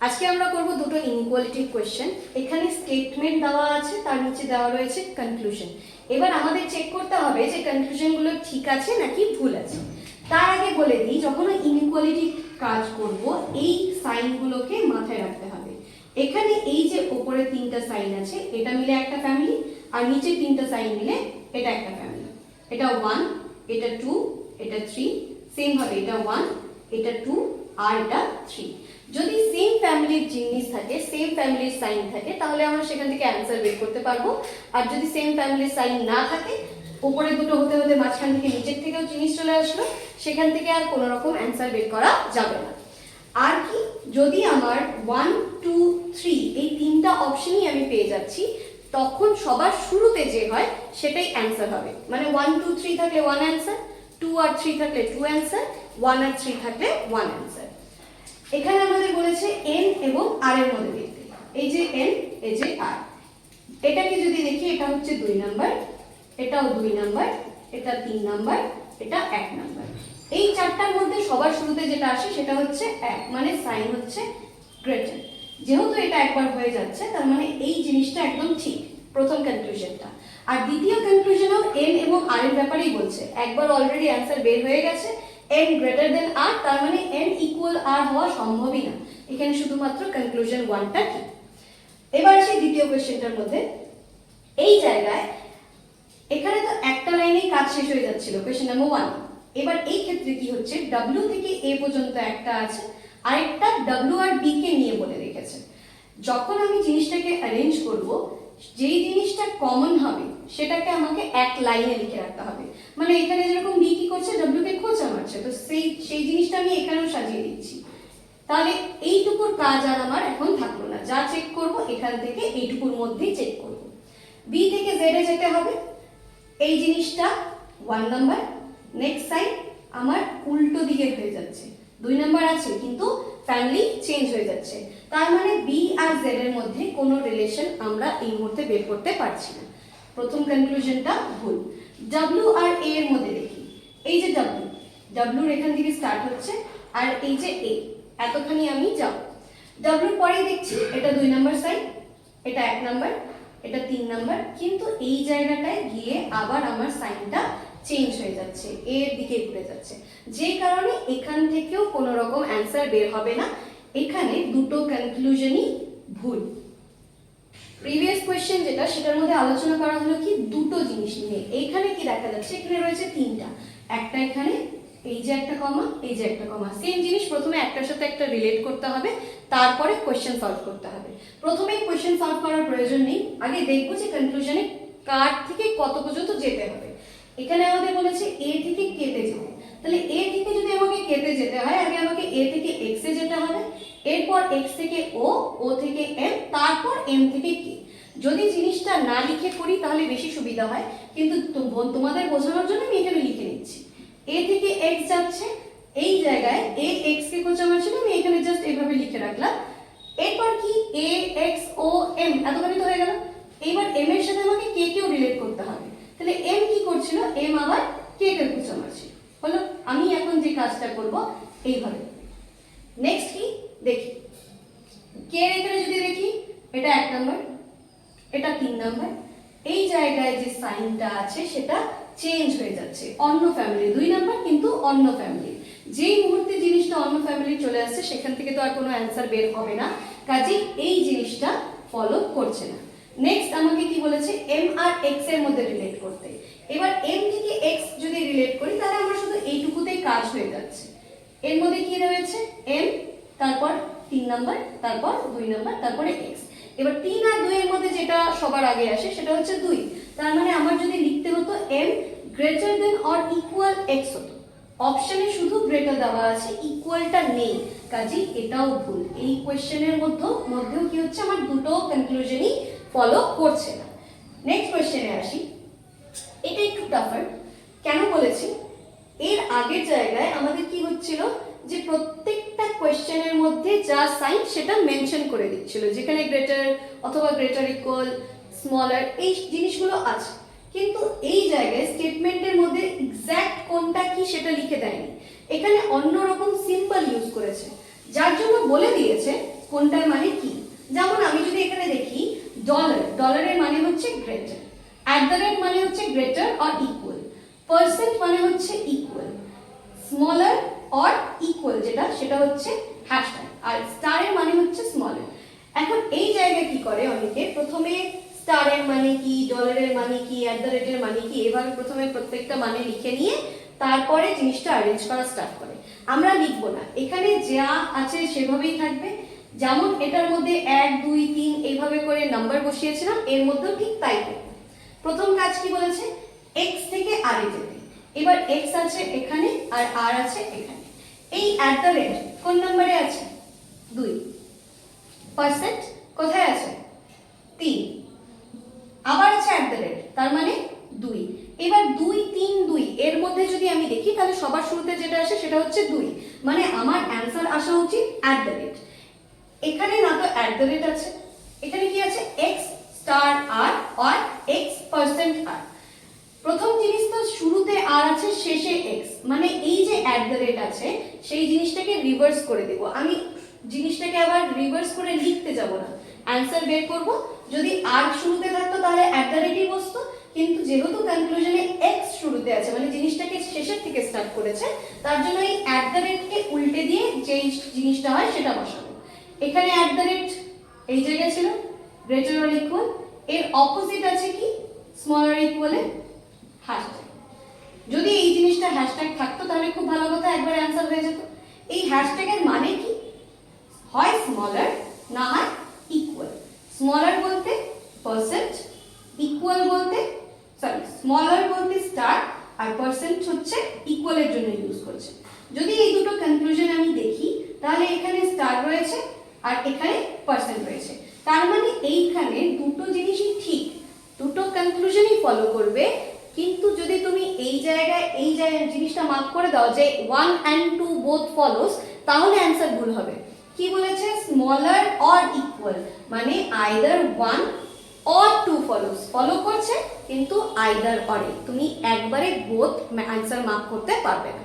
আজকে আমরা করব দুটো ইনইকুয়ালিটি কোশ্চেন। এখানে স্টেটমেন্ট দেওয়া আছে, তার নিচে দেওয়া রয়েছে কনক্লুশন। এবার আমাদের চেক করতে হবে যে কনক্লুশনগুলো ঠিক আছে নাকি ভুল আছে। তার আগে বলে দিই, যখন ইনইকুয়ালিটি কাজ করব এই সাইনগুলোকে মাথায় রাখতে হবে। এখানে এই যে উপরে তিনটা সাইন আছে এটা মিলে একটা ফ্যামিলি, আর নিচে তিনটা সাইন মিলে এটা একটা ফ্যামিলি। এটা 1, এটা 2, এটা 3। সেম ভাবে এটা 1, এটা 2 আর এটা 3। যদি সেম ফ্যামিলির জিনিস থাকে, সেম ফ্যামিলির সাইন থাকে, তাহলে আমরা সেখান থেকে অ্যান্সার বের করতে পারবো। আর যদি সেম ফ্যামিলির সাইন না থাকে, উপরে দুটো হতে হতে মাঝখান থেকে নিচের থেকেও জিনিস চলে আসলো, সেখান থেকে আর কোনো রকম অ্যান্সার বের করা যাবে না। আর কি, যদি আমার 1, 2, 3 এই তিনটা অপশনই আমি পেয়ে যাচ্ছি, তখন সবার শুরুতে যে হয় সেটাই অ্যান্সার হবে। মানে 1, 2, 3 থাকলে 1 অ্যান্সার, 2 আর 3 থাকলে 2 অ্যান্সার, 1 আর 3 থাকলে 1 অ্যান্সার। এখানে আমাদের বলেছে n এবং r এর মধ্যে দেখতে। এই যে n, এই যে r। এটাকে যদি দেখি, এটা হচ্ছে 2 নাম্বার, এটাও 2 নাম্বার, এটা 3 নাম্বার, এটা 1 নাম্বার। এই চারটার মধ্যে সবার শুরুতে যেটা আসে সেটা হচ্ছে 1, মানে সাইন হচ্ছে গ্রেটার। যেহেতু এটা একবার হয়ে যাচ্ছে, তার মানে এই জিনিসটা একদম ঠিক, প্রথম কনক্লুশনটা। আর দ্বিতীয় কনক্লুশনও n এবং r এর ব্যাপারেই বলছে। একবার অলরেডি অ্যান্সার বের হয়ে গেছে, n গ্রেটার দেন r, তার মানে n ইকুয়াল r হওয়া সম্ভবই না। এখানে শুধুমাত্র কনক্লুশন 1টা ঠিক। এবার আসি দ্বিতীয় কোশ্চেনটার মধ্যে। এই জায়গায় এখানে তো একটা লাইনেই কাজ শেষ হয়ে যাচ্ছিল, কোশ্চেন নাম্বার 1। এবার এই ক্ষেত্রে কি হচ্ছে, w থেকে a পর্যন্ত একটা আছে, আরেকটা w আর b কে নিয়ে বলে রেখেছে। যখন আমি জিনিসটাকে অ্যারেঞ্জ করব, যেই জিনিসটা কমন হবে সেটাকে আমাকে এক লাইনে লিখে রাখতে হবে। মানে এখানে যেরকম b কি করছে, w কে খোঁচা মারছে, তো সেই জিনিসটা আমি এখানেও সাজিয়ে দিচ্ছি। তাহলে এইটুকুর কাজ আর আমার এখন থাকলো না। যা চেক করব এখান থেকে এইটুকুর মধ্যেই চেক করব। b থেকে z এ যেতে হবে, এই জিনিসটা 1 নাম্বার। নেক্সট সাইড আমার উল্টো দিকে হয়ে যাচ্ছে, 2 নাম্বার আছে কিন্তু ফ্যামিলি চেঞ্জ হয়ে যাচ্ছে। তার মানে b আর z এর মধ্যে কোনো রিলেশন আমরা এই মুহূর্তে বের করতে পারছি না। প্রথম কনক্লুশনটা ভুল। w আর a এর মধ্যে দেখি, এই যে w এর এখান থেকে স্টার্ট হচ্ছে, আর এই যে a, এতখানি আমি যাব। w এর পরেই দেখছি এটা 2 নাম্বার সাইড, এটা 1 নাম্বার, এটা 3 নাম্বার, কিন্তু এই জায়গাটায় গিয়ে আবার আমার সাইনটা চেঞ্জ হয়ে যাচ্ছে, a এর দিকে ঘুরে যাচ্ছে, যে কারণে এখান থেকেও কোনো রকম অ্যান্সার বের হবে না। এখানে দুটো কনক্লুশনই ভুল। প্রিভিয়াস কোশ্চেন যেটা, সেটার মধ্যে আলোচনা করা হলো কি দুটো জিনিস নিয়ে। এইখানে কি দেখা যাচ্ছে, এখানে রয়েছে তিনটা, একটা এখানে, এই যে একটা কমা, এই যে একটা কমা। সেম জিনিস প্রথমে একটার সাথে একটা রিলেট করতে হবে, তারপরে কোশ্চেন সলভ করতে হবে। প্রথমে কোশ্চেন সলভ করার প্রয়োজন নেই, আগে দেখবো যে কনক্লুশনে কার থেকে কত পর্যন্ত যেতে হবে। এখানে আমাদের বলেছে a থেকে k তে যেতে। তাহলে a থেকে যদি আমাকে k তে যেতে হয়, আগে আমাকে a থেকে x এ যেতে হবে, এরপর x থেকে o থেকে m, তারপর m থেকে k। যদি জিনিসটা না লিখে করি তাহলে বেশি সুবিধা হয়, কিন্তু তোমাদের বোঝানোর জন্য আমি এখানে লিখে নিচ্ছি। a থেকে x যাচ্ছে, এই জায়গায় a x কে খোঁচা মারছিল, আমি এখানে জাস্ট এইভাবে লিখে রাখলাম। এরপর কি a x o m, এতখানি তো হয়ে গেল। এইবার m এর সাথে আমাকে k কেও রিলেট করতে হবে। তাহলে m কি করছিল, m আবার k কে খোঁচা মারছিল। হলো, আমি এখন যে কাজটা করব এইভাবে। নেক্সট কি দেখি, k এর এখানে যদি দেখি, এটা 1 নাম্বার, এটা 3 নাম্বার। এই জায়গায় যে সাইনটা আছে সেটা চেঞ্জ হয়ে যাচ্ছে, অন্য ফ্যামিলি, 2 নাম্বার কিন্তু অন্য ফ্যামিলি। যেই মুহূর্তে জিনিসটা অন্য ফ্যামিলি চলে আসছে, সেখান থেকে তো আর কোনো অ্যান্সার বের হবে না, কাজেই এই জিনিসটা ফলো করছে না। নেক্সট আমাকে কি বলেছে, m আর x এর মধ্যে রিলেট করতে। এবার m থেকে x যদি রিলেট করি, তাহলে আমার শুধু এইটুকুতেই কাজ হয়ে যাচ্ছে। এর মধ্যে কি রয়েছে, m, তারপর 3 নাম্বার, তারপর 2 নাম্বার, তারপরে x। এবার 3 আর 2 এর মধ্যে যেটা সবার আগে আসে সেটা হচ্ছে 2। তার মানে আমার যদি লিখতে হতো m greater than or equal x হতো। অপশনে শুধু গ্রেটার দেওয়া আছে, ইকুয়ালটা নেই, কাজেই এটাও ভুল। এই কোশ্চেনের মধ্যেও কি হচ্ছে, আমার দুটো কনক্লুশনই ফলো করছে না। নেক্সট কোশ্চেনে আসি, এটা একটু টাফার। কেন বলেছি, এর আগের জায়গায় আমাদের কি হচ্ছিল যে প্রত্যেকটা কোশ্চেনের মধ্যে যা সাইন সেটা মেনশন করে দিচ্ছিল, যেখানে গ্রেটার অথবা গ্রেটার ইকুয়াল, স্মলার, এই জিনিসগুলো আছে। কিন্তু এই জায়গায় স্টেটমেন্টের মধ্যে এক্স্যাক্ট কোনটা কি সেটা লিখে দেয়নি, এখানে অন্যরকম সিম্বল ইউজ করেছে, যার জন্য বলে দিয়েছে কোনটার মানে কি। যেমন আমি যদি এখানে দেখি ডলার, ডলারের মানে হচ্ছে গ্রেটার, অ্যাট দ্য রেট মানে হচ্ছে গ্রেটার অর ইকুয়াল, পার্সেন্ট মানে হচ্ছে ইকুয়াল, স্মলার অর ইকুয়াল যেটা সেটা হচ্ছে হ্যাশট্যাগ, আর স্টারের মানে হচ্ছে স্মলার। এখন এই জায়গায় কি করে অনেকে প্রথমে স্টারের মানে কি, ডলারের মানে কি, অ্যাট দ্য রেটের মানে কি, এভাবে প্রথমে প্রত্যেকটা মানে লিখে নিয়ে তারপরে জিনিসটা অ্যারেঞ্জ করা স্টার্ট করে। আমরা লিখবো না, এখানে যা আছে সেভাবেই থাকবে। যেমন এটার মধ্যে 1 2 3 এইভাবে করে নাম্বার বসিয়েছিলাম, এর মধ্যেও ঠিক তাই করব। প্রথম কাজ কি বলেছে, x থেকে r এ যেতে। এবার x আছে এখানে আর r আছে এখানে। এই অ্যাট দ্য রেট কোন নাম্বারে আছে, 2, পার্সেন্ট কোথায় আছে, 3, আবার আছে অ্যাট দ্য রেট, তার মানে 2। এবার 2 3 2 এর মধ্যে যদি আমি দেখি তাহলে সবার শুরুতে যেটা আসে সেটা হচ্ছে 2, মানে আমার অ্যান্সার আসা উচিত অ্যাট দ্য রেট। এখানে না তো অ্যাট দ্য রেট আছে, এখানে কি আছে x স্টার r আর x পার্সেন্ট r। প্রথম জিনিস তো শুরুতে r আছে শেষে x, মানে এই যে অ্যাট দ্য রেট আছে সেই জিনিসটাকে রিভার্স করে দেব। আমি জিনিসটাকে আবার রিভার্স করে লিখতে যাব না, অ্যান্সার বের করব। যদি r শুরুতে থাকতো তাহলে অ্যাট দ্য রেটই বসতো, কিন্তু যেহেতু কনক্লুশনে x শুরুতে আছে মানে জিনিসটাকে শেষের থেকে স্টার্ট করেছে, তার জন্য এই অ্যাট দ্য রেটকে উল্টে দিয়ে যেই জিনিসটা হয় সেটা বসাবো। এখানে অ্যাট দ্য রেট এই জায়গায় ছিল গ্রেটার অর ইকুয়াল, এর অপোজিট আছে কি স্মলার ইকুয়ালে হ্যাশট্যাগ। যদি এই জিনিসটা হ্যাশট্যাগ থাকতো তাহলে খুব ভালো কথা, একবার অ্যান্সার হয়ে যেত। এই হ্যাশট্যাগের মানে কি, হয় স্মলার না হয় ইকুয়াল। স্মলার বলতে পার্সেন্ট, ইকুয়াল বলতে স্মলার বলতে স্টার, আর পার্সেন্ট হচ্ছে ইকুয়ালের জন্য ইউজ করছে। যদি এই দুটো কনক্লুশন আমি দেখি তাহলে এখানে স্টার রয়েছে আর এখানে পার্সেন্ট রয়েছে, তার মানে এইখানে দুটো জিনিসই ঠিক, দুটো কনক্লুশনই ফলো করবে। কিন্তু যদি তুমি এই জায়গায় জিনিসটা মার্ক করে দাও যে 1 and 2 both follows, তাহলে অ্যান্সার ভুল হবে। কি বলেছে, স্মলার অর ইকুয়াল, মানে আইদার 1 or 2 follows, ফলো করছে কিন্তু আইদার অরে, তুমি একবারে বোথ অ্যান্সার মার্ক করতে পারবে না।